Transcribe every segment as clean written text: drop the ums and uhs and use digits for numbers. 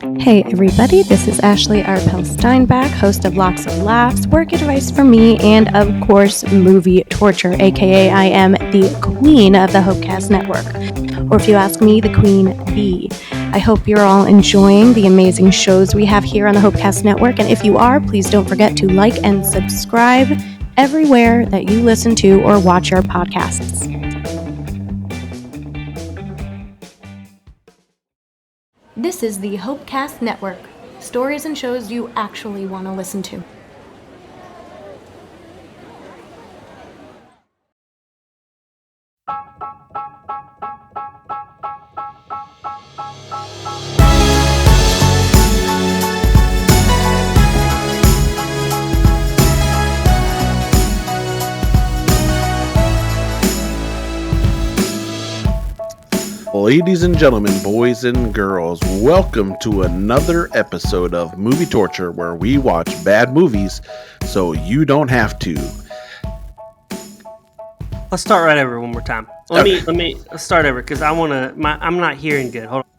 Hey everybody, this is Ashley Arpel Steinbach, host of Locks of Laughs, work advice from me, and of course, movie torture, aka I am the queen of the Hopecast Network, or if you ask me, the queen bee. I hope you're all enjoying the amazing shows we have here on the Hopecast Network, and if you are, please don't forget to like and subscribe everywhere that you listen to or watch our podcasts. This is the Hopecast Network. Stories and shows you actually want to listen to. Ladies and gentlemen, boys and girls, welcome to another episode of Movie Torture, where we watch bad movies so you don't have to. Let's start right over one more time. Let's start over because I'm not hearing good. Hold on.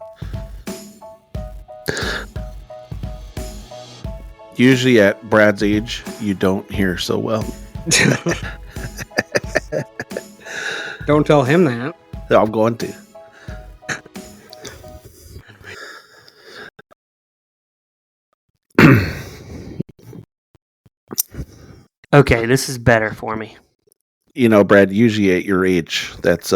Usually at Brad's age, you don't hear so well. Don't tell him that. I'm going to. Okay, this is better for me. You know, Brad, usually at your age, that's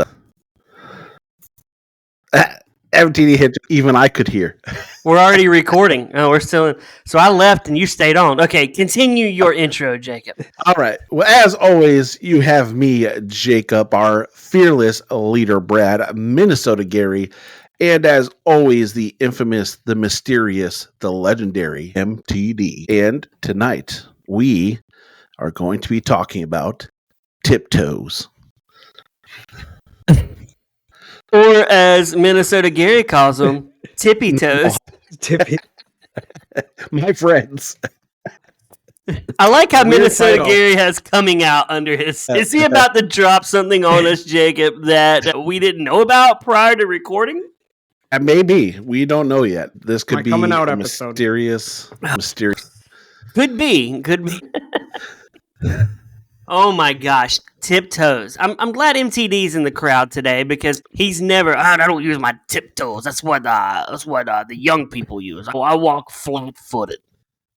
MTD hit, even I could hear. We're already recording. Oh, we're still in. So I left and you stayed on. Okay, continue your intro, Jacob. All right. Well, as always, you have me, Jacob, our fearless leader, Brad, Minnesota Gary, and as always, the infamous, the mysterious, the legendary MTD. And tonight, we are going to be talking about Tiptoes. Or as Minnesota Gary calls them, tippy toes. Tippy. My friends. I like how Weird Minnesota title. Gary has coming out under his. Is he about to drop something on us, Jacob, that we didn't know about prior to recording? Maybe. We don't know yet. This could My be coming out a episode. mysterious. Could be. Oh my gosh, Tiptoes. I'm glad MTD's in the crowd today because he's never. I don't use my tiptoes. That's what the young people use. I walk flat-footed.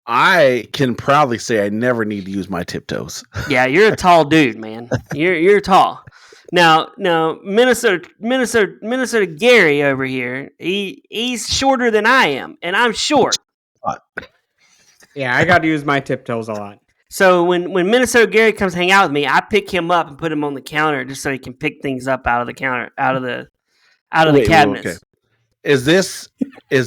I can proudly say I never need to use my tiptoes. Yeah, you're a tall dude, man. You're tall. Now Minnesota Gary over here. He's shorter than I am, and I'm short. Yeah, I got to use my tiptoes a lot. So when Minnesota Gary comes hang out with me, I pick him up and put him on the counter just so he can pick things up out of the counter, out of the cabinets. Okay. Is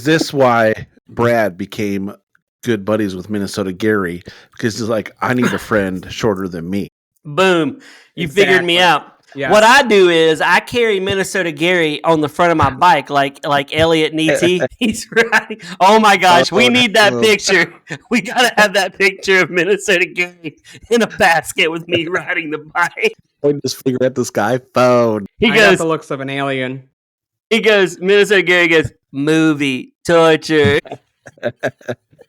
this why Brad became good buddies with Minnesota Gary? Because he's like, I need a friend shorter than me. Boom. You figured me out. Yes. What I do is I carry Minnesota Gary on the front of my bike like Elliot and E.T. He's riding. Oh my gosh, we need that picture. We got to have that picture of Minnesota Gary in a basket with me riding the bike. Point his finger at the sky. Phone. He I got goes, the looks of an alien. Minnesota Gary goes, movie, torture.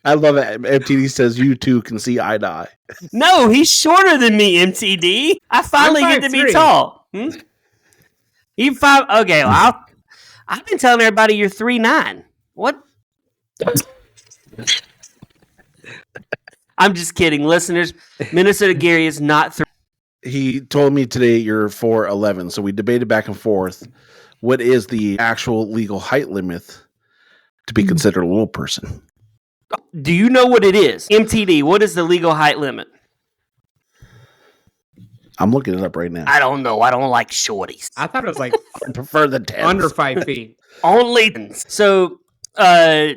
I love it. MTD says you two can see eye to eye. No, he's shorter than me, MTD. I finally get to be 5'3". tall. You 5. Okay, well, I've been telling everybody you're 3'9". What? I'm just kidding, listeners. Minnesota Gary is not 3. He told me today you're 4'11", so we debated back and forth. What is the actual legal height limit to be considered a little person? Do you know what it is? MTD, what is the legal height limit? I'm looking it up right now. I don't know. I don't like shorties. I thought it was like I prefer the 10s. under 5 feet. Only. So, I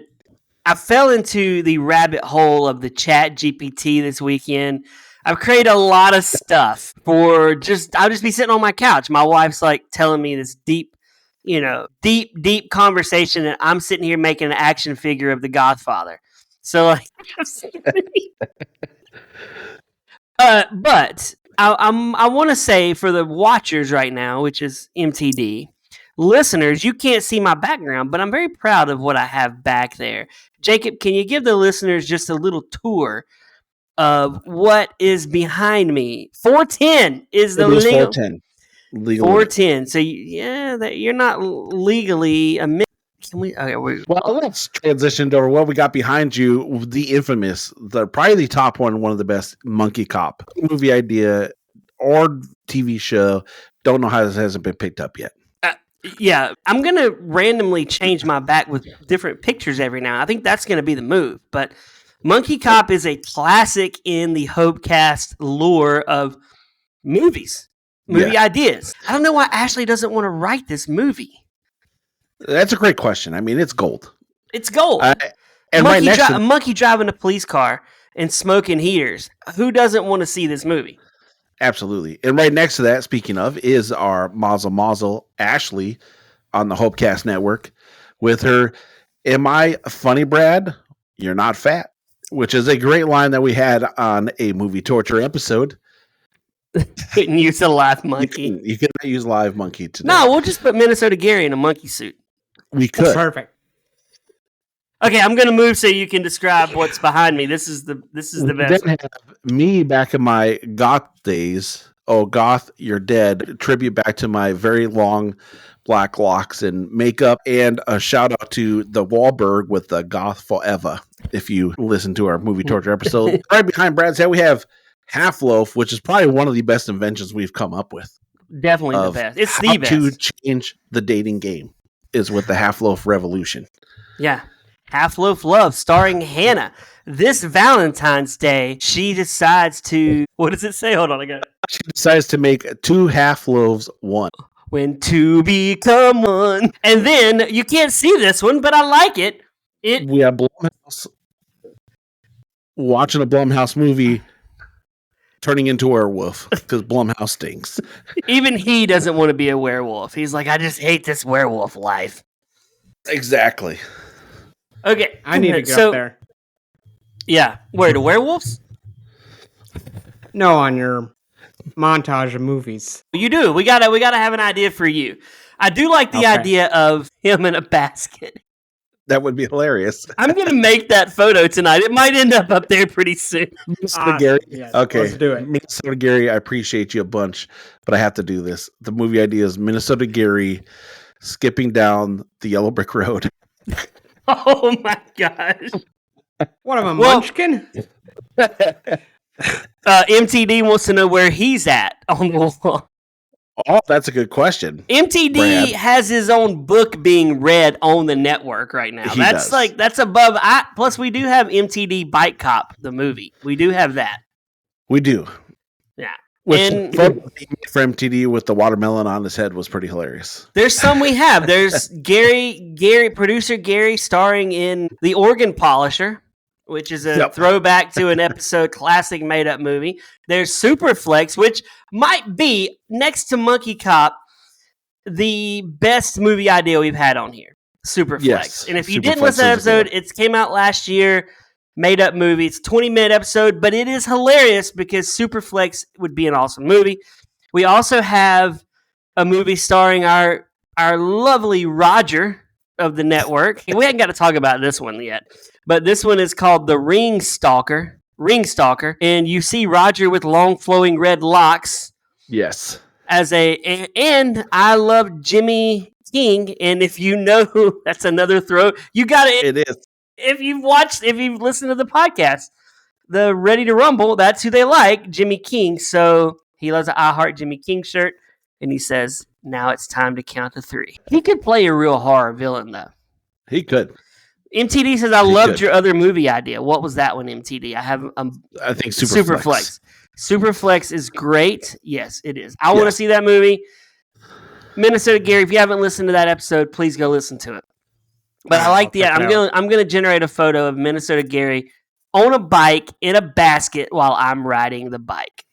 fell into the rabbit hole of the Chat GPT this weekend. I've created a lot of stuff I'll just be sitting on my couch. My wife's like telling me this deep conversation, and I'm sitting here making an action figure of the Godfather. So, like, but I want to say for the watchers right now, which is MTD, listeners, you can't see my background, but I'm very proud of what I have back there. Jacob, can you give the listeners just a little tour of what is behind me? 410 is the It is legal 410. Legal limit. 410. So you're not legally a min- Can we? Okay, Well, let's transition to what we got behind you. The infamous, probably the top one of the best, Monkey Cop movie idea or TV show. Don't know how this hasn't been picked up yet. yeah, I'm gonna randomly change my back with different pictures every now. I think that's gonna be the move. But Monkey Cop is a classic in the Hopecast lore of movie ideas. I don't know why Ashley doesn't want to write this movie. That's a great question. I mean, it's gold. It's gold. And a monkey driving a police car and smoking heaters. Who doesn't want to see this movie? Absolutely. And right next to that, speaking of, is our Mazel Ashley on the Hopecast Network with her, "Am I funny, Brad? You're not fat," which is a great line that we had on a movie torture episode. Couldn't use a live monkey. You cannot use live monkey today. No, we'll just put Minnesota Gary in a monkey suit. We could. That's perfect. Okay, I'm going to move so you can describe what's behind me. This is the best. Then have me back in my goth days. Oh, goth, you're dead. Tribute back to my very long black locks and makeup, and a shout out to the Wahlberg with the goth forever. If you listen to our movie torture episode, right behind Brad's head, we have Half Loaf, which is probably one of the best inventions we've come up with. Definitely the best. It's the best. To change the dating game is with the Half Loaf revolution. Yeah. Half Loaf Love, starring Hannah. This Valentine's Day, she decides to... What does it say? Hold on, I got it. She decides to make 2 half loaves one. When two become one. And then, you can't see this one, but I like it. We have Blumhouse watching a Blumhouse movie turning into a werewolf because Blumhouse stinks. Even he doesn't want to be a werewolf. He's like, I just hate this werewolf life. Exactly. Okay. I need to go up there. Yeah. Where, the werewolves? No, on your montage of movies. You do. We gotta have an idea for you. I do like the idea of him in a basket. That would be hilarious. I'm going to make that photo tonight. It might end up there pretty soon. Minnesota Gary. Yes, Okay. let's do it. Minnesota Gary, I appreciate you a bunch, but I have to do this. The movie idea is Minnesota Gary skipping down the yellow brick road. Oh my gosh. What am I, Munchkin? MTD wants to know where he's at on the wall. Oh, that's a good question. MTD Brad. has his own book being read on the network right now. He That's does. that's above. Plus, we do have MTD Bike Cop, the movie. We do have that. We do. Yeah. Which And- the photo for MTD with the watermelon on his head was pretty hilarious. There's some we have. There's producer Gary starring in The Organ Polisher, which is a throwback to an episode classic made up movie. There's Superflex, which might be, next to Monkey Cop, the best movie idea we've had on here. Superflex. Yes, And if you Superflex didn't listen to that is a good episode, it came out last year. Made up movie. It's a 20-minute episode, but it is hilarious because Superflex would be an awesome movie. We also have a movie starring our lovely Roger of the network. We haven't got to talk about this one yet, but this one is called The Ring Stalker, and you see Roger with long flowing red locks. Yes. And I love Jimmy King, and if you know, that's another throw. You got it. It is. If you've listened to the podcast, the Ready to Rumble, that's who they like, Jimmy King. So he loves an I Heart Jimmy King shirt, and he says, now it's time to count to 3. He could play a real horror villain, though. He could. MTD says, I loved your other movie idea. What was that one, MTD? I think Superflex. Superflex is great. Yes, it is. I want to see that movie. Minnesota Gary, if you haven't listened to that episode, please go listen to it. But I like the. I'm gonna generate a photo of Minnesota Gary on a bike in a basket while I'm riding the bike.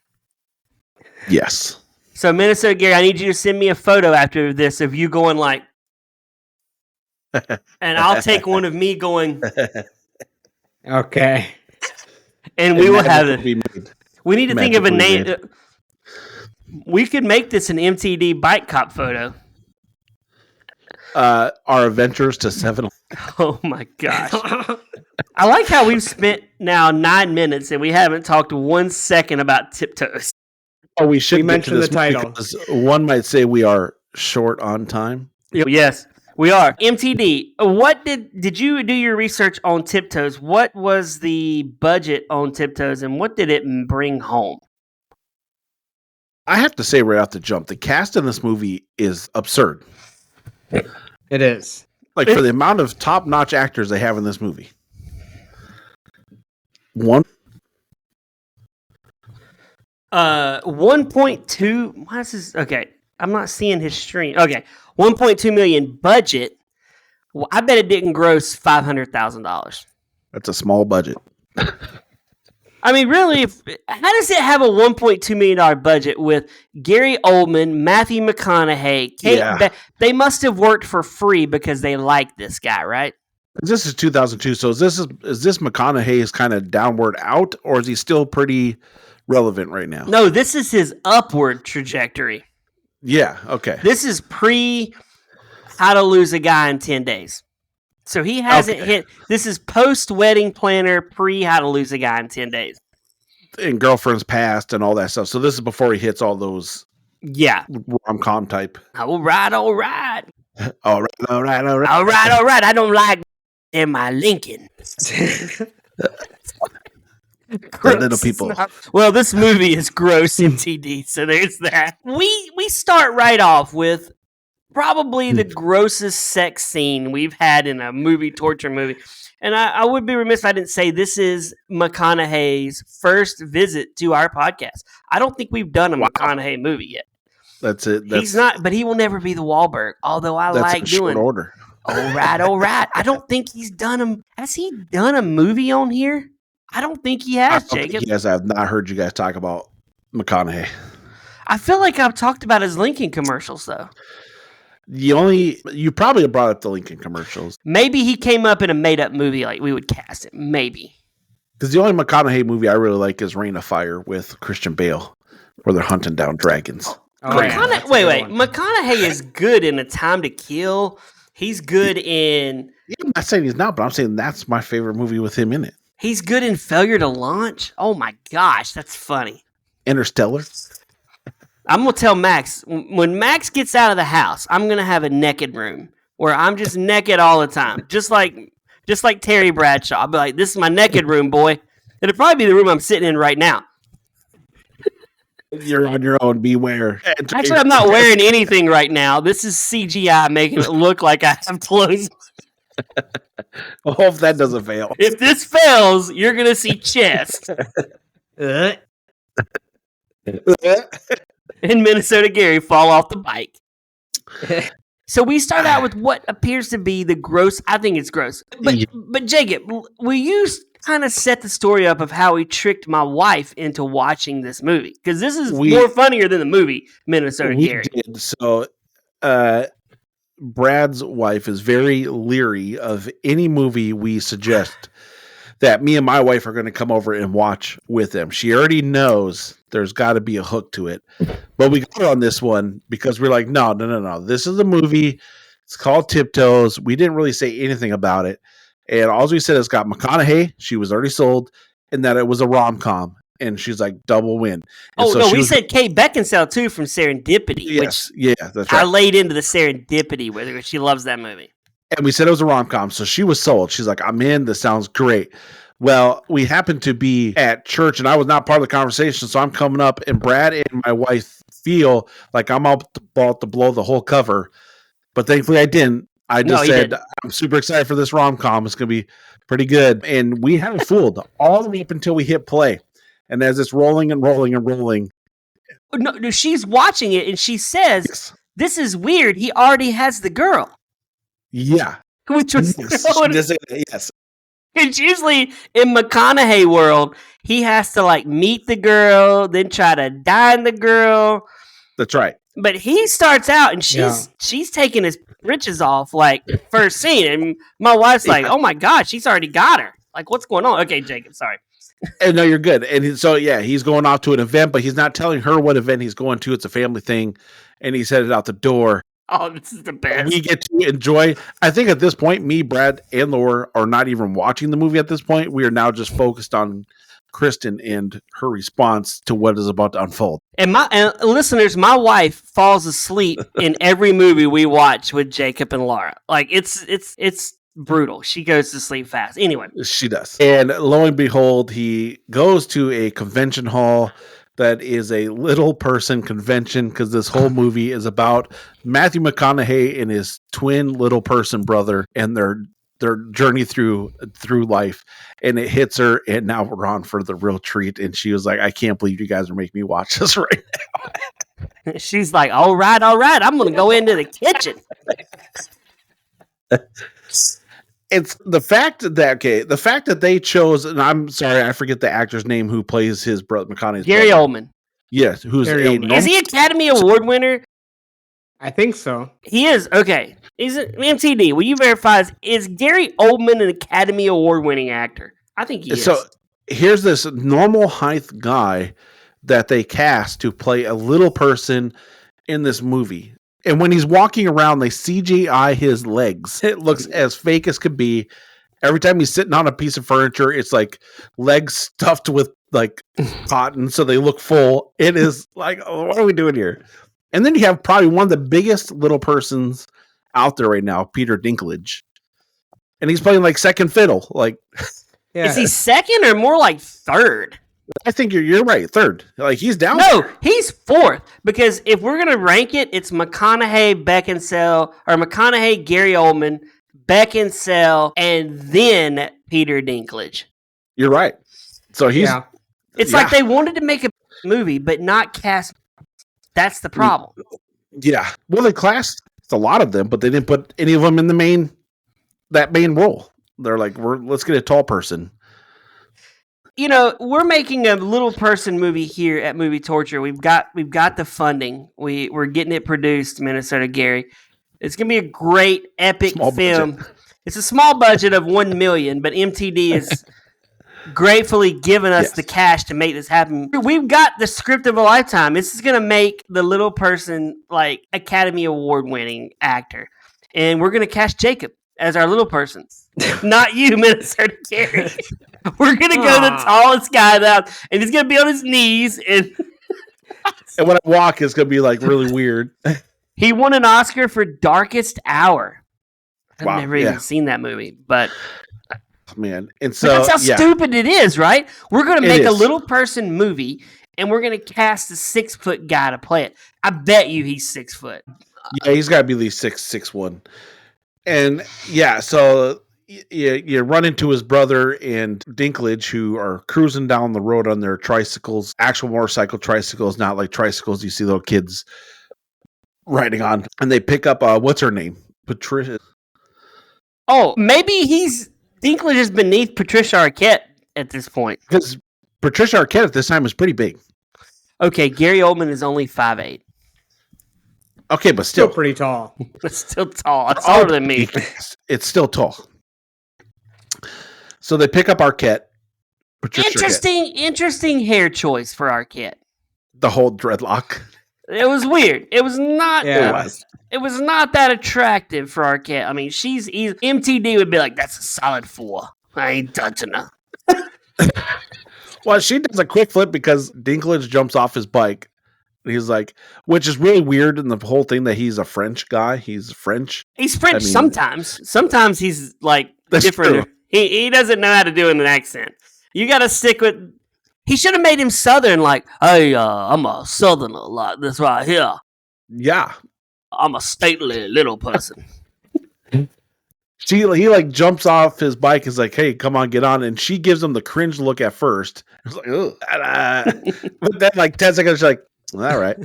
Yes. So Minnesota Gary, I need you to send me a photo after this of you going like, and I'll take one of me going. Okay. And we will have it. Made. We need to think of a name. Made. We could make this an MTD Bike Cop photo. our adventures to 7. Oh my gosh. I like how we've spent now 9 minutes and we haven't talked 1 second about Tiptoes. Oh, we should mention the title. One might say we are short on time. Yes, we are. MTD, what did you do your research on Tiptoes? What was the budget on Tiptoes and what did it bring home? I have to say right off the jump, the cast in this movie is absurd. It is. Like for the amount of top-notch actors they have in this movie. 1.2. Why is this? Okay, I'm not seeing his stream. Okay, 1.2 million budget. Well, I bet it didn't gross $500,000. That's a small budget. I mean, really, how does it have a $1.2 million budget with Gary Oldman, Matthew McConaughey, they must have worked for free because they like this guy, right? This is 2002, so is this McConaughey's kind of downward out, or is he still pretty relevant right now? No, this is his upward trajectory. Yeah, okay. This is pre How to Lose a Guy in 10 Days. So he hasn't hit. This is post-wedding planner, pre How to Lose a Guy in 10 Days. And Girlfriend's Past and all that stuff. So this is before he hits all those rom-com type. All right. All right. I don't like in my Lincoln. The little people. Well, this movie is gross MTD, so there's that. We start right off with probably the grossest sex scene we've had in a torture movie. And I would be remiss if I didn't say this is McConaughey's first visit to our podcast. I don't think we've done a McConaughey movie yet. That's it. He's not, but he will never be the Wahlberg, although I like doing short order. All right. I don't think he's done him. Has he done a movie on here? I don't think he has, Jacob. Yes, I have not heard you guys talk about McConaughey. I feel like I've talked about his Lincoln commercials, though. You probably brought up the Lincoln commercials. Maybe he came up in a made-up movie, like we would cast it. Maybe. Because the only McConaughey movie I really like is Reign of Fire with Christian Bale, where they're hunting down dragons. Wait. McConaughey is good in A Time to Kill. He's good in... I'm not saying he's not, but I'm saying that's my favorite movie with him in it. He's good in Failure to Launch. Oh my gosh, that's funny. Interstellar. I'm going to tell Max, when Max gets out of the house, I'm going to have a naked room where I'm just naked all the time. Just like Terry Bradshaw. I'll be like, this is my naked room, boy. It'll probably be the room I'm sitting in right now. You're on your own. Beware. Actually, I'm not wearing anything right now. This is CGI making it look like I have clothes. I hope that doesn't fail. If this fails, you're going to see chest. And Minnesota Gary fall off the bike. So we start out with what appears to be the gross. I think it's gross. But Jacob, will you kind of set the story up of how he tricked my wife into watching this movie? Because this is more funnier than the movie Minnesota Gary. Did. So Brad's wife is very leery of any movie we suggest that me and my wife are going to come over and watch with them. She already knows there's got to be a hook to it. But we got on this one because we're like, no. This is a movie. It's called Tiptoes. We didn't really say anything about it. And all we said is got McConaughey. She was already sold. And that it was a rom-com. And she's like, double win. And we said Kate Beckinsale, too, from Serendipity. Yes, that's right. I laid into the Serendipity with her. She loves that movie. And we said it was a rom-com, so she was sold. She's like, I'm in. This sounds great. Well, we happened to be at church, and I was not part of the conversation, so I'm coming up, and Brad and my wife feel like I'm about to blow the whole cover. But thankfully, I didn't. I just said, I'm super excited for this rom-com. It's going to be pretty good. And we had it fooled all the way up until we hit play. And as it's rolling and rolling and rolling. No, she's watching it, and she says, yes. This is weird. He already has the girl. Yeah. Which was yes. It's usually in McConaughey world, he has to like meet the girl, then try to dine the girl. That's right. But he starts out and she's taking his britches off like first scene, and my wife's like, "Oh my God, she's already got her! Like, what's going on?" Okay, Jacob, sorry. And no, you're good. And so he's going off to an event, but he's not telling her what event he's going to. It's a family thing, and he's headed out the door. Oh, this is the best. We get to enjoy. I think at this point, me, Brad, and Laura are not even watching the movie at this point. We are now just focused on Kristen and her response to what is about to unfold. And listeners, my wife falls asleep in every movie we watch with Jacob and Laura. Like it's brutal. She goes to sleep fast. Anyway, She does. And lo and behold, he goes to a convention hall that is a little person convention because this whole movie is about Matthew McConaughey and his twin little person brother and their journey through life. And it hits her, and now we're on for the real treat. And she was like, I can't believe you guys are making me watch this right now. She's like, all right, I'm going to go into the kitchen. It's the fact that they chose, and I'm sorry, I forget the actor's name who plays his brother McConaughey's Gary brother. Oldman. Yes, who's Gary Oldman. Is he Academy Award winner? I think so. He is. Okay. Is it MTD? Will you verify? Is Gary Oldman an Academy Award winning actor? I think he is. So here's this normal height guy that they cast to play a little person in this movie. And when he's walking around, they CGI his legs. It looks as fake as could be. Every time he's sitting on a piece of furniture, it's like legs stuffed with like cotton, so they look full. It is like, oh, what are we doing here? And then you have probably one of the biggest little persons out there right now, Peter Dinklage. And he's playing like second fiddle. Like, Yeah. Is he second or more like third? I think you're right, third. Like he's down. No, he's fourth. Because if we're gonna rank it, it's McConaughey, Beckinsale, or McConaughey, Gary Oldman, Beckinsale, and then Peter Dinklage. You're right. So he's Yeah. It's like they wanted to make a movie, but not cast. That's the problem. yeah. Well, they classed a lot of them, but they didn't put any of them in the main role. They're like, let's get a tall person. You know, we're making a little person movie here at Movie Torture. We've got the funding. We're getting it produced, Minnesota Gary. It's gonna be a great epic Small film. budget. It's a small budget of $1 million, but MTD is gratefully giving us the cash to make this happen. We've got the script of a lifetime. This is gonna make the little person like Academy Award winning actor, and we're gonna cast Jacob as our little person. Not you, Minnesota Gary. We're gonna go the tallest guy down, and he's gonna be on his knees. And when I walk, it's gonna be like really weird. he won an Oscar for Darkest Hour. I've Wow, never even seen that movie, but man, and so that's how stupid it is, right? We're gonna make a is. little person movie, and we're gonna cast a 6-foot guy to play it. I bet you he's 6 foot. Yeah, he's got to be at least 6'1", and so. You run into his brother and Dinklage, who are cruising down the road on their tricycles, actual motorcycle tricycles, not like tricycles you see little kids riding on. And they pick up, what's her name? Patricia. Oh, maybe Dinklage is beneath Patricia Arquette at this point. Because Patricia Arquette at this time was pretty big. Okay, Gary Oldman is only 5'8". Okay, but Still still. pretty tall. It's still tall. It's taller than me. It's still tall. So they pick up Arquette. Interesting hair choice for Arquette. The whole dreadlock. It was weird. It was not. Yeah. It was not that attractive for Arquette. I mean, she's easy. MTD would be like, "That's a solid 4. I ain't touching her." Well, she does a quick flip because Dinklage jumps off his bike. And he's like, which is really weird in the whole thing that he's a French guy. He's French. He's French I mean, sometimes. Sometimes he's like That's different. true. He doesn't know how to do an accent. You got to stick with. He should have made him Southern, like, "Hey, I'm a Southerner, like this right here. Yeah. I'm a stately little person." He like jumps off his bike. Is like, "Hey, come on, get on!" And she gives him the cringe look at first. It's like, ugh. But then, like 10 seconds, she's like, "All right."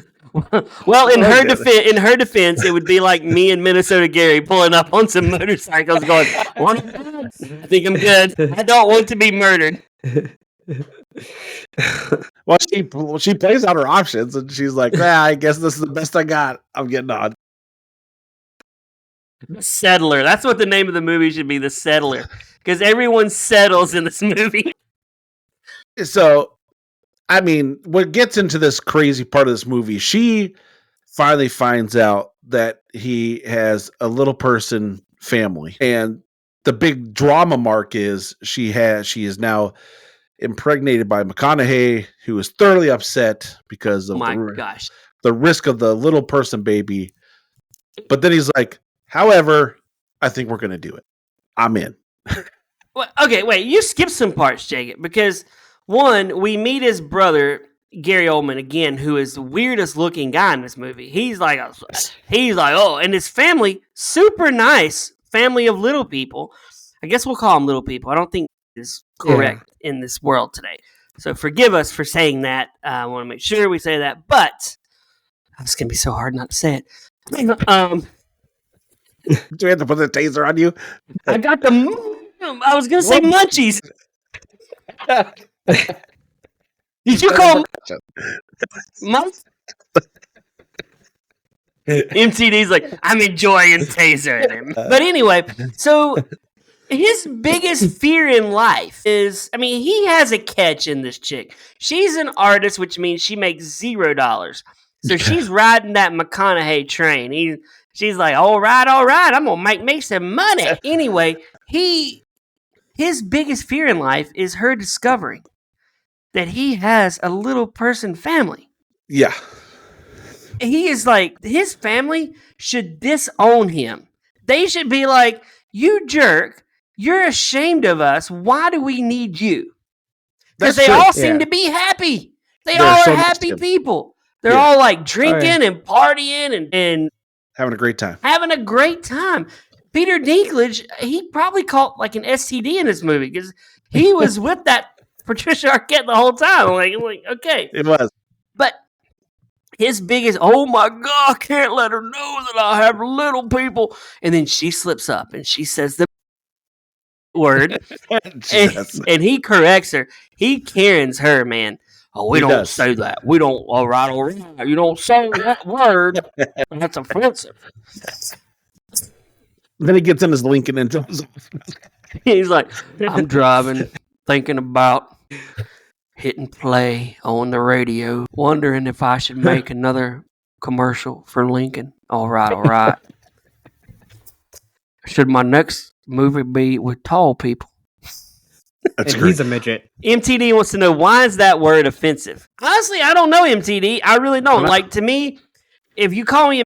Well, in her defense, it would be like me and Minnesota Gary pulling up on some motorcycles, going, "I think I'm good. I don't want to be murdered." Well, she plays out her options, and she's like, I guess this is the best I got. I'm getting on. The Settler. That's what the name of the movie should be, The Settler, because everyone settles in this movie. So, I mean, what gets into this crazy part of this movie, she finally finds out that he has a little person family. And the big drama mark is she is now impregnated by McConaughey, who is thoroughly upset because of the risk of the little person baby. But then he's like, however, I think we're going to do it. I'm in. Well, okay, wait, you skipped some parts, Jacob, because one, we meet his brother, Gary Oldman, again, who is the weirdest looking guy in this movie. He's like, oh, and his family, super nice family of little people. I guess we'll call them little people. I don't think is correct in this world today. So forgive us for saying that. I want to make sure we say that, but it's going to be so hard not to say it. Do we have to put the taser on you? I got the... I was going to say munchies. Did you call munchies? MTD's like, I'm enjoying tasering him. But anyway, so his biggest fear in life is, I mean, he has a catch in this chick. She's an artist, which means she makes $0. So she's riding that McConaughey train. She's like, all right, I'm going to make some money. Anyway, his biggest fear in life is her discovering that he has a little person family. Yeah. He is like, his family should disown him. They should be like, you jerk, you're ashamed of us. Why do we need you? Because they all seem to be happy. They're all are happy people. They're all like drinking and partying and having a great time. Peter Dinklage, he probably caught like an STD in this movie because he was with that Patricia Arquette the whole time. Like, okay. It was. But his biggest, oh my God, I can't let her know that I have little people. And then she slips up and she says the word. and he corrects her. He Karens her, man. Oh, we don't say that. We don't, all right. You don't say that word. That's offensive. Then he gets in his Lincoln and jumps off. He's like, I'm driving, thinking about hitting play on the radio, wondering if I should make another commercial for Lincoln. All right. Should my next movie be with tall people? That's great. He's a midget. MTD wants to know, why is that word offensive? Honestly, I don't know, MTD. I really don't. Like, to me, if you call me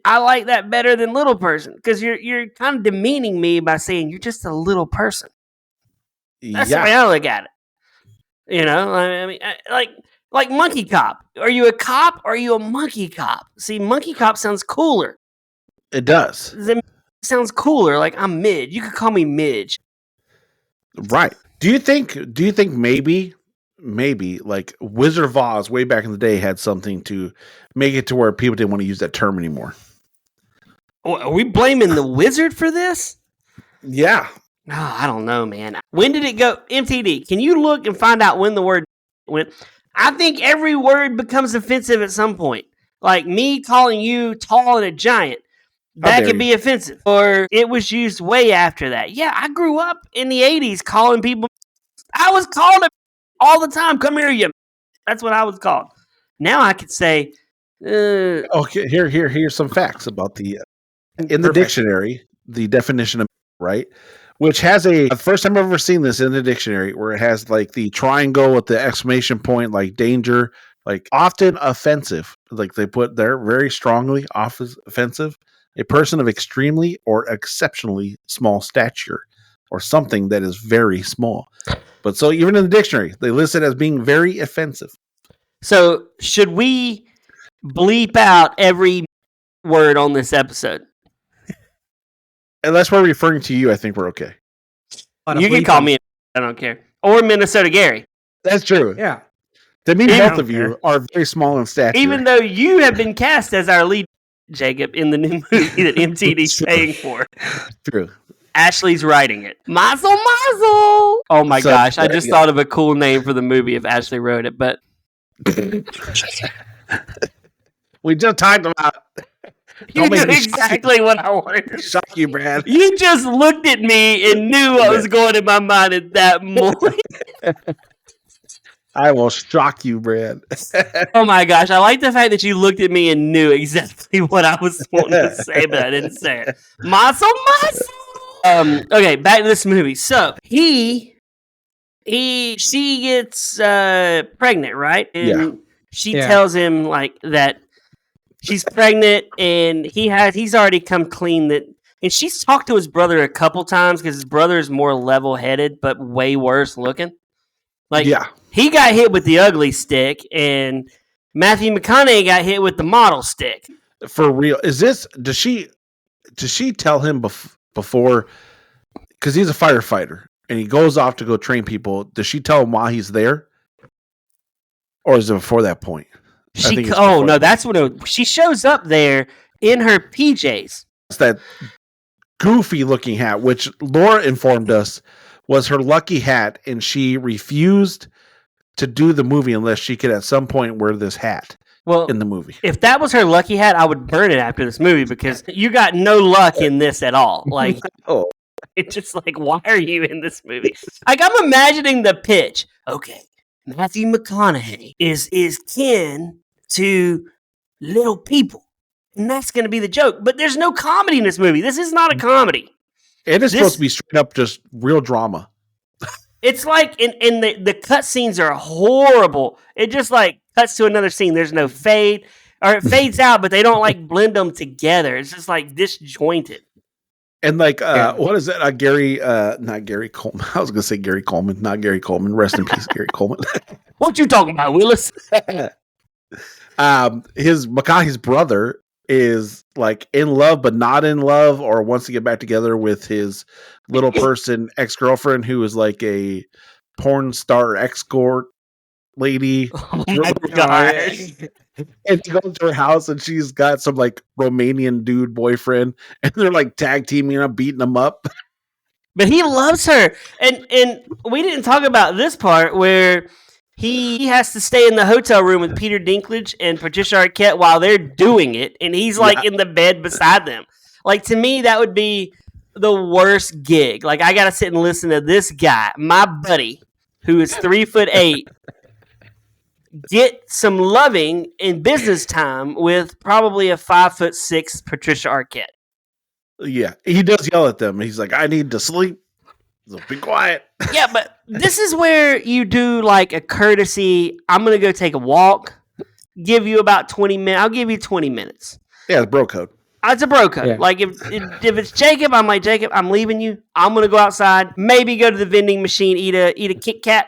I like that better than little person, because you're kind of demeaning me by saying you're just a little person. That's the way I look at it. You know, I mean, like monkey cop. Are you a cop or are you a monkey cop? See, monkey cop sounds cooler. It does. It sounds cooler. Like, I'm Midge. You could call me Midge. Right. Do you think maybe like Wizard of Oz way back in the day had something to make it to where people didn't want to use that term anymore? Are we blaming the wizard for this? Yeah. No, I don't know, man. When did it go? MTD, can you look and find out when the word went? I think every word becomes offensive at some point. Like me calling you tall and a giant. That could be offensive. Or it was used way after that. Yeah, I grew up in the 80s calling people. I was calling them all the time. Come here, you. That's what I was called. Now I could say. Okay, here's some facts about the in the dictionary, the definition of right, which has the first time I've ever seen this in the dictionary, where it has like the triangle with the exclamation point, like danger, like often offensive, like they put there very strongly offensive, a person of extremely or exceptionally small stature, or something that is very small. But so even in the dictionary, they list it as being very offensive. So should we bleep out every word on this episode? Unless we're referring to you, I think we're okay. You can call me. I don't care. Or Minnesota Gary. That's true. Yeah. To me, both of you are very small in stature. Even though you have been cast as our lead, Jacob, in the new movie that MTD's paying for. True. Ashley's writing it. Mazel, mazel! Oh my gosh, I just thought of a cool name for the movie if Ashley wrote it, but... We just talked about... You knew exactly what I wanted to shock you, Brad. You just looked at me and knew what was going in my mind at that moment. I will shock you, Brad. Oh my gosh, I like the fact that you looked at me and knew exactly what I was wanting to say, but I didn't say it. Muscle. Okay, back to this movie. So she gets pregnant, right? And she tells him like that she's pregnant, and he's already come clean that. And she's talked to his brother a couple times because his brother is more level-headed, but way worse looking. Like, he got hit with the ugly stick, and Matthew McConaughey got hit with the model stick. For real, does she tell him before? Because he's a firefighter, and he goes off to go train people. Does she tell him why he's there, or is it before that point? That's when she shows up there in her PJs. It's that goofy-looking hat, which Laura informed us was her lucky hat, and she refused to do the movie unless she could at some point wear this hat in the movie. If that was her lucky hat, I would burn it after this movie because you got no luck in this at all. Like, it's just like, why are you in this movie? Like, I'm imagining the pitch. Okay, Matthew McConaughey is kin to little people, and that's going to be the joke. But there's no comedy in this movie. This is not a comedy. It is supposed to be straight up just real drama. It's like, and the cut scenes are horrible. It just like cuts to another scene. There's no fade, or it fades out, but they don't like blend them together. It's just like disjointed. And like, what is it? Not Gary Coleman. I was going to say Gary Coleman, not Gary Coleman. Rest in peace, Gary Coleman. What you talking about, Willis? McConaughey's brother is like in love but not in love, or wants to get back together with his little person ex-girlfriend who is like a porn star escort lady. Oh my gosh. And she goes to her house and she's got some like Romanian dude boyfriend, and they're like tag teaming up, beating him up. But he loves her. And we didn't talk about this part where he has to stay in the hotel room with Peter Dinklage and Patricia Arquette while they're doing it, and he's like in the bed beside them. Like, to me, that would be the worst gig. Like, I gotta sit and listen to this guy, my buddy, who is 3'8", get some loving in business time with probably a 5'6" Patricia Arquette. Yeah, he does yell at them. He's like, "I need to sleep. So be quiet." Yeah, but this is where you do like a courtesy. I'm gonna go take a walk. Give you about 20 minutes. I'll give you 20 minutes. Yeah, it's bro code. It's a bro code. Yeah. Like if it's Jacob, I'm like, Jacob, I'm leaving you. I'm gonna go outside. Maybe go to the vending machine, eat a Kit Kat.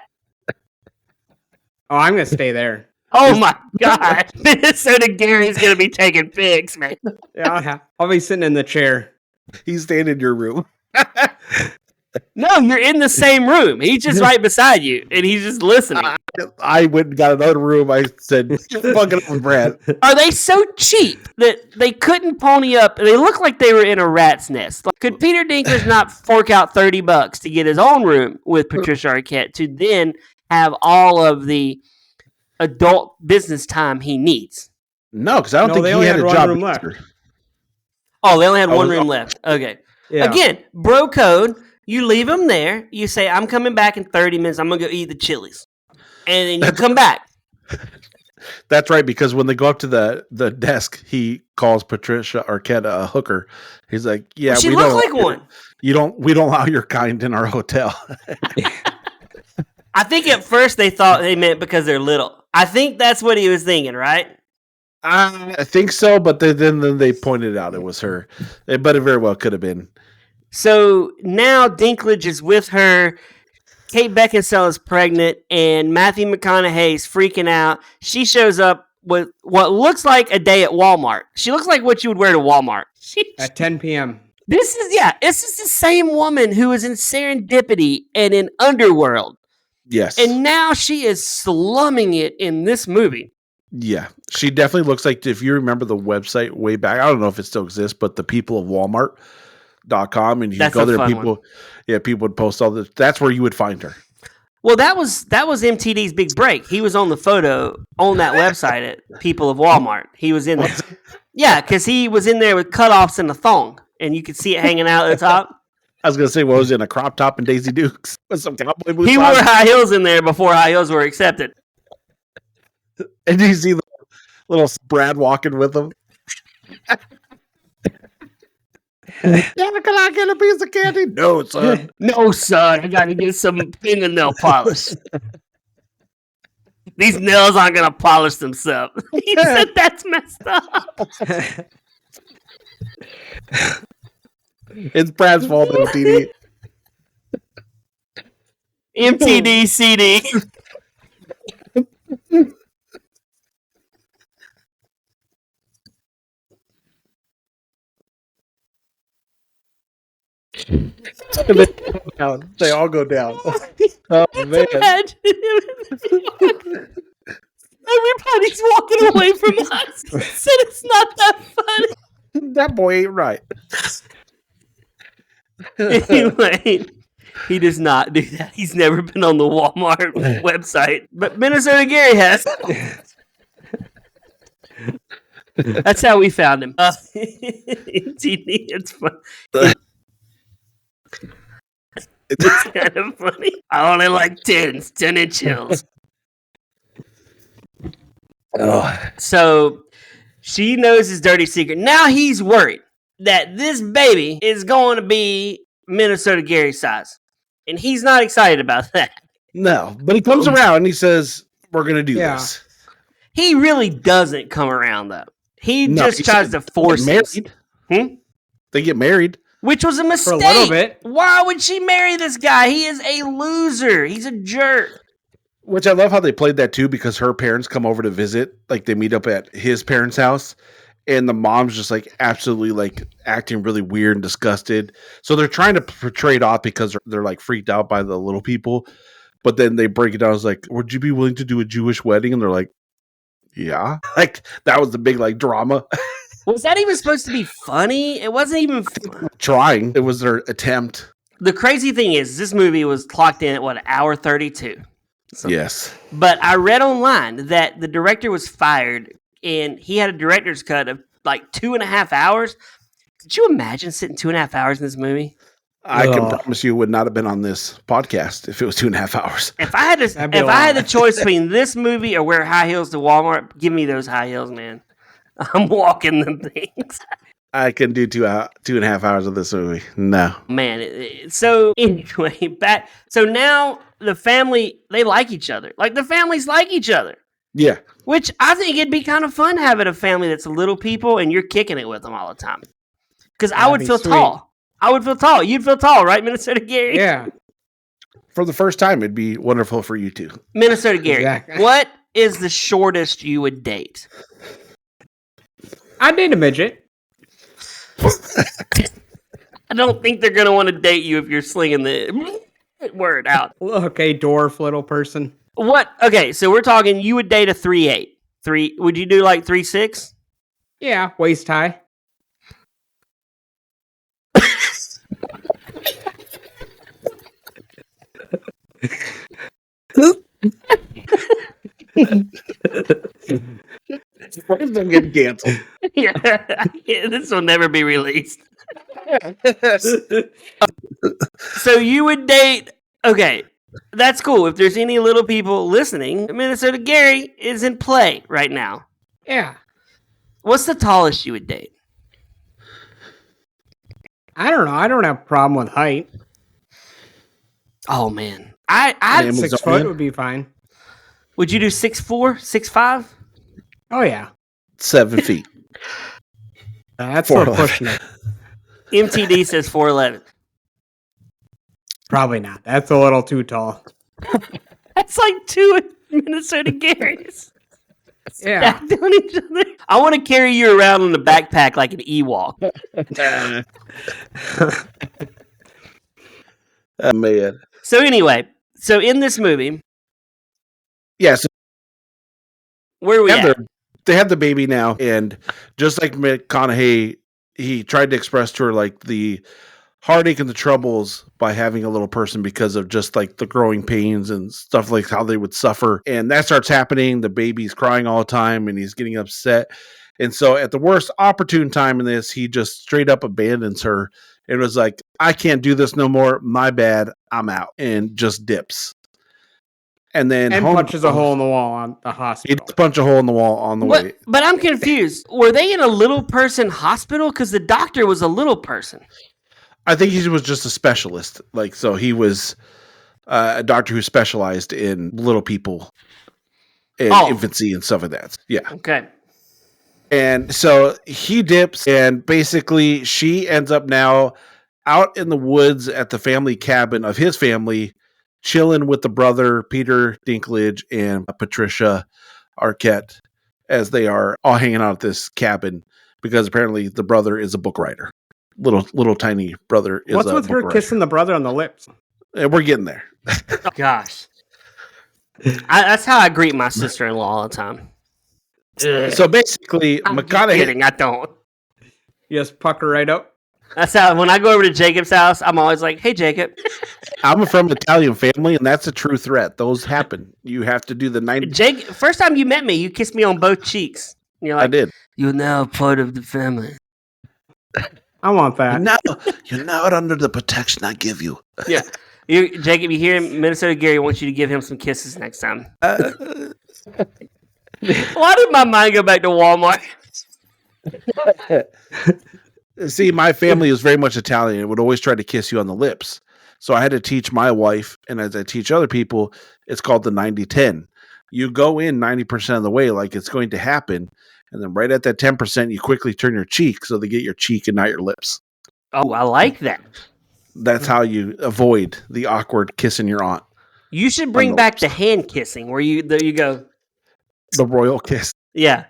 Oh, I'm gonna stay there. Oh my God, Minnesota Gary's gonna be taking pics, man. Yeah, I'll be sitting in the chair. He's staying in your room. No, you're in the same room. He's just right beside you, and he's just listening. I went and got another room. I said, "Fucking up, Brad." Are they so cheap that they couldn't pony up? They look like they were in a rat's nest. Like, could Peter Dinklage not fork out $30 to get his own room with Patricia Arquette to then have all of the adult business time he needs? No, because I don't think he had a job left. Oh, they only had one room left. Okay. Yeah. Again, bro code. You leave him there. You say, "I'm coming back in 30 minutes. I'm going to go eat the Chili's." And then you come back. That's right, because when they go up to the desk, he calls Patricia Arquette a hooker. He's like, "Yeah, well, she looks like one. We don't allow your kind in our hotel." I think at first they thought they meant because they're little. I think that's what he was thinking, right? I think so, but then they pointed out it was her. But it very well could have been. So now Dinklage is with her. Kate Beckinsale is pregnant, and Matthew McConaughey's freaking out. She shows up with what looks like a day at Walmart. She looks like what you would wear to Walmart. At 10 p.m. This is the same woman who was in Serendipity and in Underworld. Yes. And now she is slumming it in this movie. Yeah. She definitely looks like, if you remember the website way back, I don't know if it still exists, but the people of Walmart.com, and you go there, people would post all this. That's where you would find her. Well, that was MTD's big break. He was on the photo on that website at People of Walmart. He was in there. Yeah, because he was in there with cutoffs and a thong, and you could see it hanging out at the top. I was gonna say, what was it, in a crop top and Daisy Dukes with some cowboy boots? He wore high heels in there before high heels were accepted. And you see the little Brad walking with him. Yeah, can I get a piece of candy? No, son. No, son, I gotta get some fingernail polish. These nails aren't gonna polish themselves. He said that's messed up. It's Brad's fault, MTD. MTD CD. They all go down. Oh, man. Everybody's walking away from us. Said it's not that funny. That boy ain't right. Anyway, he does not do that. He's never been on the Walmart website, but Minnesota Gary has. That's how we found him. It's fun. It's kind of funny. I only like 10s, 10-inch heels. Oh. So she knows his dirty secret. Now he's worried that this baby is going to be Minnesota Gary size. And he's not excited about that. No, but he comes around and he says, we're going to do this. He really doesn't come around, though. He just tries to force it. They get married. Which was a mistake. For a little bit. Why would she marry this guy? He is a loser. He's a jerk. Which I love how they played that too, because her parents come over to visit. Like they meet up at his parents' house. And the mom's just like absolutely like acting really weird and disgusted. So they're trying to portray it off because they're like freaked out by the little people. But then they break it down. It's like, would you be willing to do a Jewish wedding? And they're like, yeah. Like that was the big like drama. Was that even supposed to be funny? It wasn't even trying. It was their attempt. The crazy thing is this movie was clocked in at what, hour 32. Yes. But I read online that the director was fired and he had a director's cut of like 2.5 hours. Could you imagine sitting 2.5 hours in this movie? I can promise you it would not have been on this podcast if it was 2.5 hours. If I had the choice between this movie or wear high heels to Walmart, give me those high heels, man. I'm walking them things. I can do 2.5 hours of this movie. No. Man, so anyway, back. So now the family, they like each other. Like the families like each other. Yeah. Which I think it'd be kind of fun having a family that's little people and you're kicking it with them all the time. Because I would feel tall. I would feel tall. You'd feel tall, right, Minnesota Gary? Yeah. For the first time, it'd be wonderful for you too. Minnesota Gary, Exactly. What is the shortest you would date? I'd date a midget. I don't think they're going to want to date you if you're slinging the word out. Okay, dwarf little person. What? Okay, so we're talking you would date a 3'8". Would you do like 3'6"? Yeah, waist high. I'm getting canceled. Yeah, this will never be released. So you would date, okay, that's cool. If there's any little people listening, Minnesota Gary is in play right now. Yeah. What's the tallest you would date? I don't know. I don't have a problem with height. Oh, man. I 6 foot would be fine. Would you do 6'4", 6'5"? Oh, yeah. 7 feet. That's not pushing it. MTD says 4'11". Probably not. That's a little too tall. That's like 2 Minnesota Garys. Yeah. Stacked on each other. I want to carry you around in a backpack like an Ewok. Oh, man. So anyway, so in this movie, Yeah, so where are we at? they have the baby now, and just like McConaughey, he tried to express to her like the heartache and the troubles by having a little person because of just like the growing pains and stuff, like how they would suffer. And that starts happening. The baby's crying all the time and he's getting upset. And so at the worst opportune time in this, he just straight up abandons her It was like, I can't do this no more. My bad. I'm out. And just dips. And then punches a hole in the wall on the He hospital. punch a hole in the wall on the way. But I'm confused. Were they in a little person hospital? Because the doctor was a little person. I think he was just a specialist. So he was a doctor who specialized in little people and infancy and stuff like that. Yeah. Okay. And so he dips, and basically she ends up now out in the woods at the family cabin of his family, chilling with the brother, Peter Dinklage, and Patricia Arquette, as they are all hanging out at this cabin, because apparently the brother is a book writer. Little tiny brother is What's a with book her writer. kissing the brother on the lips? And we're getting there. Oh, gosh. That's how I greet my sister-in-law all the time. So basically, I'm just McConaughey... kidding, I don't. You just pucker right up. That's how, when I go over to Jacob's house, I'm always like, hey, Jacob. I'm from an Italian family, and that's a true threat. Those happen. You have to do the 90... First time you met me, you kissed me on both cheeks. And you're like, I did. You're now part of the family. I want that. You're not under the protection I give you. Yeah. Jacob, you hear him? Minnesota Gary wants you to give him some kisses next time. Why did my mind go back to Walmart? See, my family is very much Italian. It would always try to kiss you on the lips. So I had to teach my wife, and as I teach other people, it's called the 90-10. You go in 90% of the way like it's going to happen, and then right at that 10%, you quickly turn your cheek so they get your cheek and not your lips. Oh, I like that. That's how you avoid the awkward kissing your aunt. You should bring back the hand kissing where you go. The royal kiss. Yeah.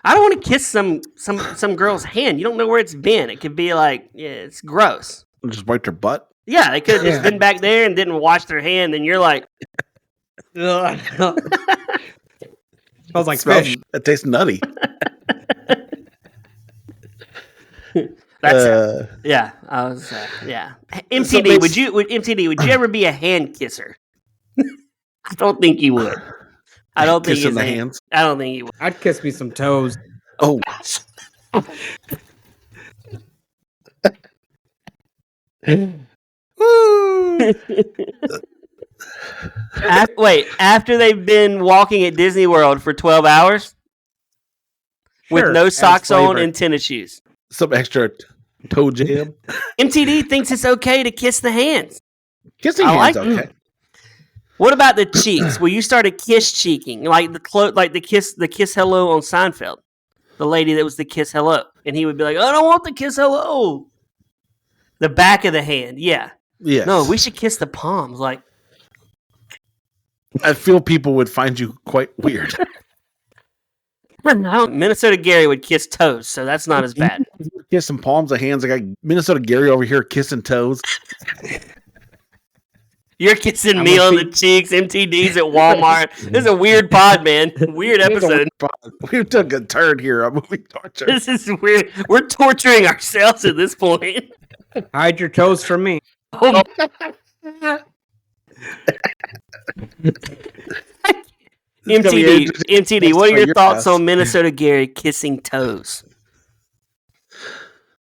I don't want to kiss some girl's hand. You don't know where it's been. It could be like, yeah, it's gross. Just wipe their butt. Yeah, they could have just been back there and didn't wash their hand, and you're like, Smells like fish. It tastes nutty. that's yeah. I was yeah. MTD, would you ever be a hand kisser? I don't think you would. I don't think Kissing the hands. I don't think you would. I'd kiss me some toes. Oh. After they've been walking at Disney World for 12 hours with no socks on and tennis shoes. Some extra toe jam. MTD thinks it's okay to kiss the hands. Kissing hands, okay. What about the cheeks? Will you start a kiss cheeking, like the kiss hello on Seinfeld? The lady that was the kiss hello, and he would be like, "I don't want the kiss hello." The back of the hand, yeah. Yes. No, we should kiss the palms. Like, I feel people would find you quite weird. Minnesota Gary would kiss toes, so that's not as bad. Kissing palms of hands. I got Minnesota Gary over here kissing toes. You're kissing me on the cheeks. MTD's at Walmart. This is a weird pod, man. Weird episode. We took a turn here on movie torture. This is weird. We're torturing ourselves at this point. Hide your toes from me. Oh. MTD, what are your thoughts on Minnesota Gary kissing toes?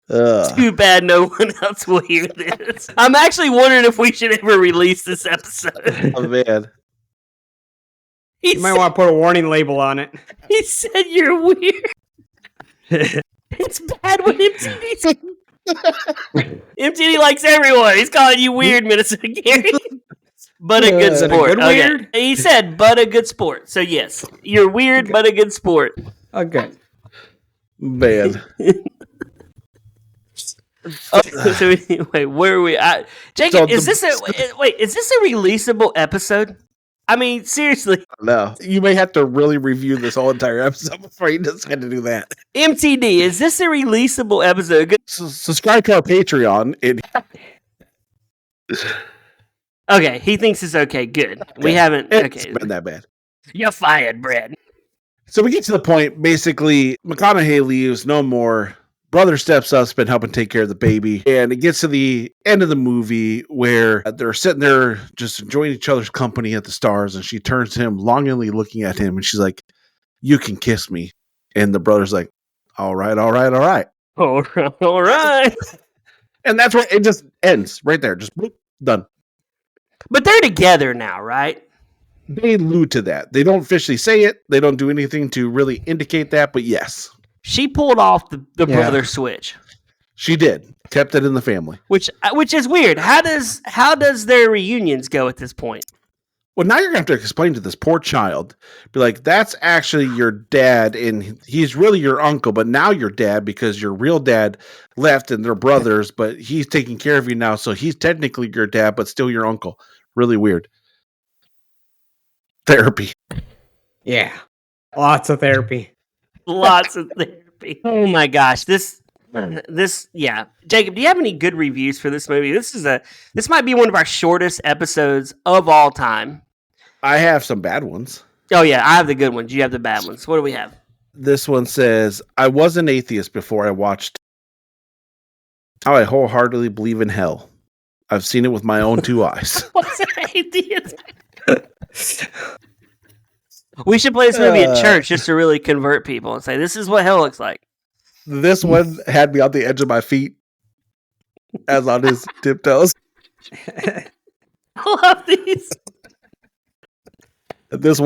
Too bad no one else will hear this. I'm actually wondering if we should ever release this episode. Oh, man. You might want to put a warning label on it. He said you're weird. It's bad when MTD likes everyone. He's calling you weird, Minnesota Gary. But a good sport. A good weird? He said, but a good sport. So, yes, you're weird, but a good sport. Okay. Man. So, wait, where are we at? Jacob, is this a releasable episode? I mean, seriously. No. You may have to really review this whole entire episode before you decide to do that. MTD, is this a releasable episode? Subscribe to our Patreon. Okay, he thinks it's okay. Good. We haven't. It's Okay, been that bad. you're fired, Brad. So we get to the point, basically, McConaughey leaves, no more. Brother steps up, has been helping take care of the baby. And it gets to the end of the movie where they're sitting there just enjoying each other's company at the stars. And she turns to him, longingly looking at him. And she's like, "You can kiss me." And the brother's like, all right. All right. And that's where it just ends right there. Just bloop, done. But they're together now, right? They allude to that. They don't officially say it. They don't do anything to really indicate that, but yes. She pulled off the brother switch. She did. Kept it in the family. Which is weird. How does their reunions go at this point? Well, now you're going to have to explain to this poor child. Be like, that's actually your dad, and he's really your uncle, but now your dad because your real dad left and they're brothers, but he's taking care of you now, so he's technically your dad, but still your uncle. Really weird. Therapy. Yeah. Lots of therapy. Lots of therapy. Oh my gosh. This yeah. Jacob, do you have any good reviews for this movie? This might be one of our shortest episodes of all time. I have some bad ones. Oh yeah, I have the good ones. You have the bad ones. What do we have? This one says, I was an atheist before I watched How I Wholeheartedly Believe in Hell. I've seen it with my own two eyes. What's an atheist? We should play this movie at church just to really convert people and say, this is what hell looks like. This one had me on the edge of my feet as on his tiptoes. I love these. This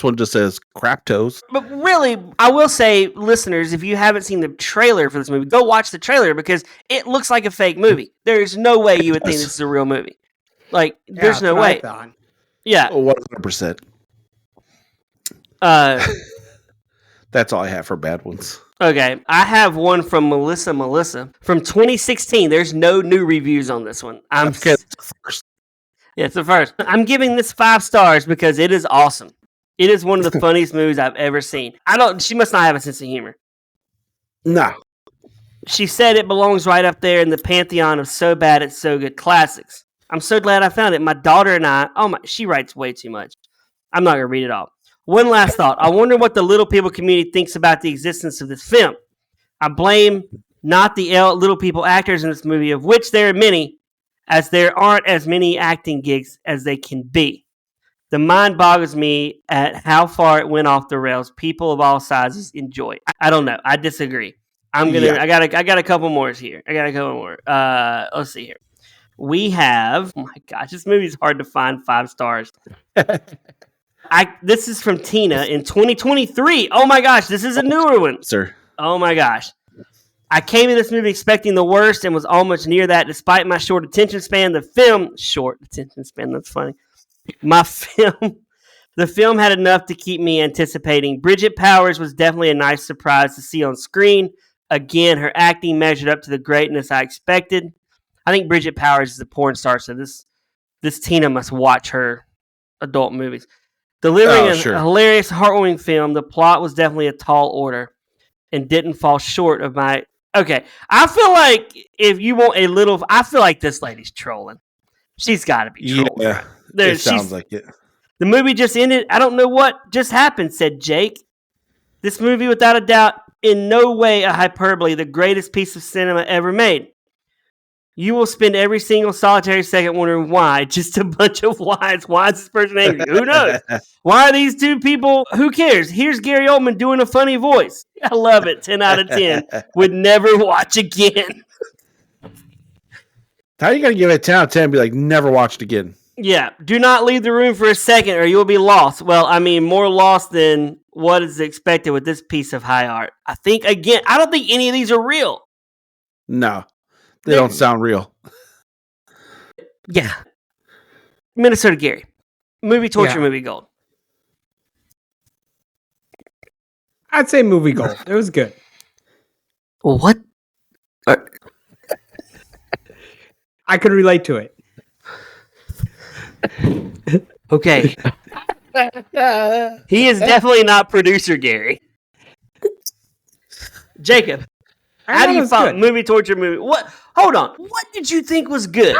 one just says crap toes. But really, I will say, listeners, if you haven't seen the trailer for this movie, go watch the trailer because it looks like a fake movie. There's no way you would think this is a real movie. Like, there's no way. Yeah. 100%. That's all I have for bad ones. Okay, I have one from Melissa from 2016. There's no new reviews on this one. Okay, first. Yeah, it's the first. I'm giving this 5 stars because it is awesome. It is one of the funniest movies I've ever seen. She must not have a sense of humor. No. She said it belongs right up there in the pantheon of so bad it's so good classics. I'm so glad I found it. My daughter and I, she writes way too much. I'm not going to read it all. One last thought. I wonder what the little people community thinks about the existence of this film. I blame not the little people actors in this movie, of which there are many, as there aren't as many acting gigs as they can be. The mind boggles me at how far it went off the rails. People of all sizes enjoy. I don't know. I disagree. I got a couple more here. Let's see here. We have. Oh my gosh, this movie is hard to find 5 stars. This is from Tina in 2023. Oh my gosh, this is a newer one, sir. Oh my gosh. I came to this movie expecting the worst and was almost near that despite my short attention span. That's funny. The film had enough to keep me anticipating. Bridget Powers was definitely a nice surprise to see on screen. Again, her acting measured up to the greatness I expected. I think Bridget Powers is a porn star, so this Tina must watch her adult movies. Delivering a hilarious, heartwarming film, the plot was definitely a tall order and didn't fall short of my... Okay, I feel like if you want a little... I feel like this lady's trolling. She's got to be trolling. Yeah, right? it sounds like it. The movie just ended. I don't know what just happened, said Jake. This movie, without a doubt, in no way a hyperbole, the greatest piece of cinema ever made. You will spend every single solitary second wondering why. Just a bunch of whys. Why is this person angry? Who knows? Why are these two people? Who cares? Here's Gary Oldman doing a funny voice. I love it. 10 out of 10. Would never watch again. How are you going to give it a 10 out of 10 and be like, never watched again? Yeah. Do not leave the room for a second or you'll be lost. Well, I mean, more lost than what is expected with this piece of high art. I don't think any of these are real. No. They don't sound real. Yeah. Minnesota Gary. Movie torture, movie gold. I'd say movie gold. It was good. Well, what? I could relate to it. Okay. He is definitely not producer Gary. Jacob. How do you find movie torture movie? What? Hold on. What did you think was good?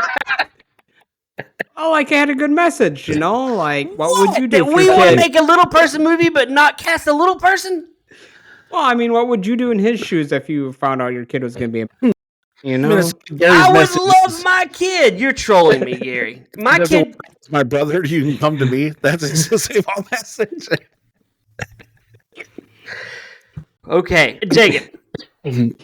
Oh, like it had a good message, you know? Like, what would you do? That we want to make a little person movie, but not cast a little person? Well, I mean, what would you do in his shoes if you found out your kid was going to be a... You know? I would love my kid. You're trolling me, Gary. My kid... My brother, you can come to me. That's the same old message. Okay, Jacob.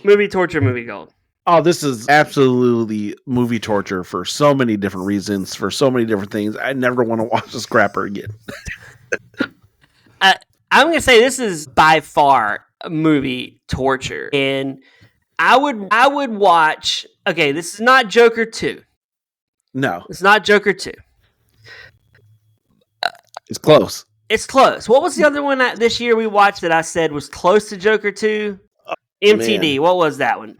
Movie torture, movie gold. Oh, this is absolutely movie torture for so many different reasons, for so many different things. I never want to watch the Scrapper again. I'm going to say this is by far a movie torture. And I would watch... Okay, this is not Joker 2. No. It's not Joker 2. It's close. It's close. What was the other one this year we watched that I said was close to Joker 2? MTD. Man. What was that one?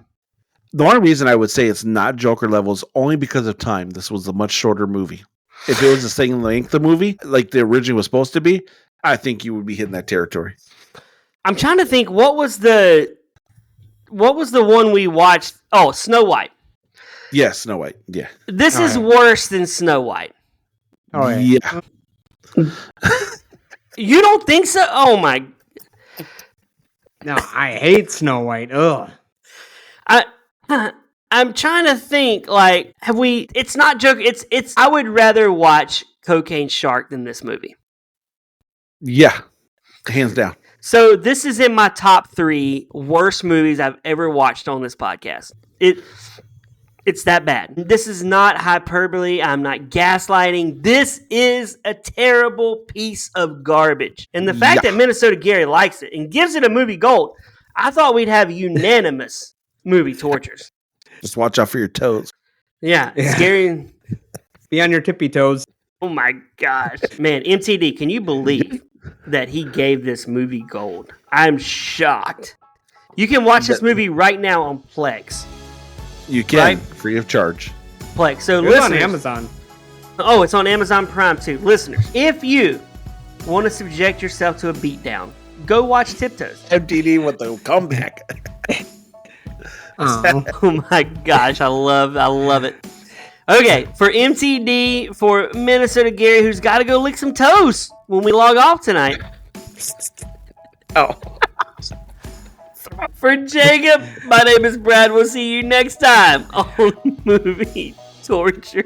The only reason I would say it's not Joker levels only because of time. This was a much shorter movie. If it was the same length of movie, like the original was supposed to be, I think you would be hitting that territory. I'm trying to think. What was the one we watched? Oh, Snow White. Yes, Snow White. Yeah. This is worse than Snow White. Oh, yeah. You don't think so? Oh my! No, I hate Snow White. Ugh. I'm trying to think. Like, have we? It's not Joker. It's. I would rather watch Cocaine Shark than this movie. Yeah. Hands down. So this is in my top 3 worst movies I've ever watched on this podcast. It's that bad. This is not hyperbole. I'm not gaslighting. This is a terrible piece of garbage. And the fact that Minnesota Gary likes it and gives it a movie gold, I thought we'd have unanimous movie tortures. Just watch out for your toes. Yeah. Scary. Be on your tippy toes. Oh my gosh. Man, MTD, can you believe that he gave this movie gold? I'm shocked. You can watch this movie right now on Plex. You can, free of charge. Plex. So It's on Amazon. Oh, it's on Amazon Prime too. Listeners, if you want to subject yourself to a beatdown, go watch Tiptoes. MTD with the comeback. Oh my gosh, I love it. Okay, for MTD, for Minnesota Gary, who's got to go lick some toes when we log off tonight. Oh. For Jacob, my name is Brad. We'll see you next time on Movie Torture.